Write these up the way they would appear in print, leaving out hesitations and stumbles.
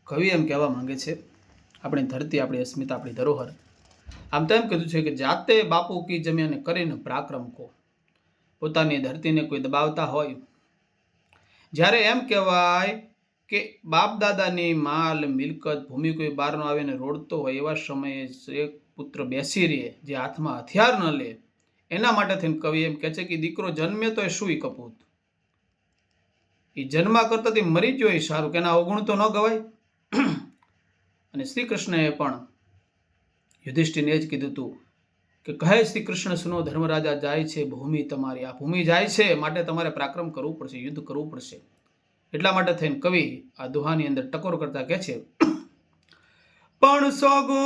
કવિ એમ કહેવા માંગે છે, આપણી ધરતી, આપણી અસ્મિતા, આપણી ધરોહર. આમ તો એમ કીધું છે કે જાતે બાપુ કી જમીને કરીને પરાક્રમ કો. પોતાની ધરતીને કોઈ દબાવતા હોય, જ્યારે એમ કહેવાય કે બાપ દાદાની માલ મિલકત ભૂમિ કોઈ બહારનો આવીને રોડતો હોય, એવા સમયે એક પુત્ર બેસી રહે, જે હાથમાં હથિયાર ન લે. એના માટે થઈને કવિ એમ કહે છે કે દીકરો જન્મે તો એ સુઈ કપૂત, એ જન્મા કરતા મરી ગયો એ સારું, કે એના અવગુણ તો ન ગવાય. અને શ્રી કૃષ્ણએ પણ યુધિષ્ઠિરને જ કીધું હતું કે કહે શ્રી કૃષ્ણ સુનો ધર્મરાજા જાય છે ભૂમિ તમારી, આ ભૂમિ જાય છે માટે તમારે પરાક્રમ કરવું પડશે, યુદ્ધ કરવું પડશે. એટલા માટે થઈને કવિ આ દુહાની અંદર ટકોર કરતા કહે છે, પણ સોગુણ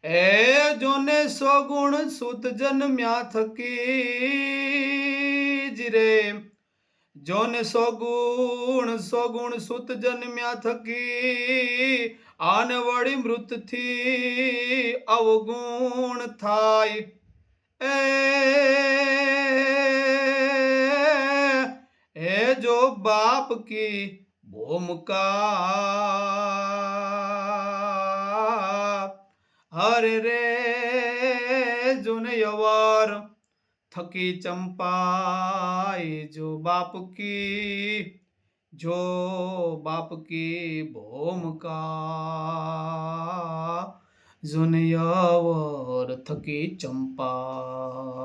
એ જોને સોગુણ સુત જન્મ્યા થકી જ રે, જોને સોગુણ સુત જન્મ્યા થકી, આને વળી મૃતથી અવગુણ થાય. એ જો બાપ કી ભૂમિકા, હરે રે જોને યવાર થકી ચંપાય, જો બાપ કી ભૂમિકા, જોને યવાર થકી ચંપાય.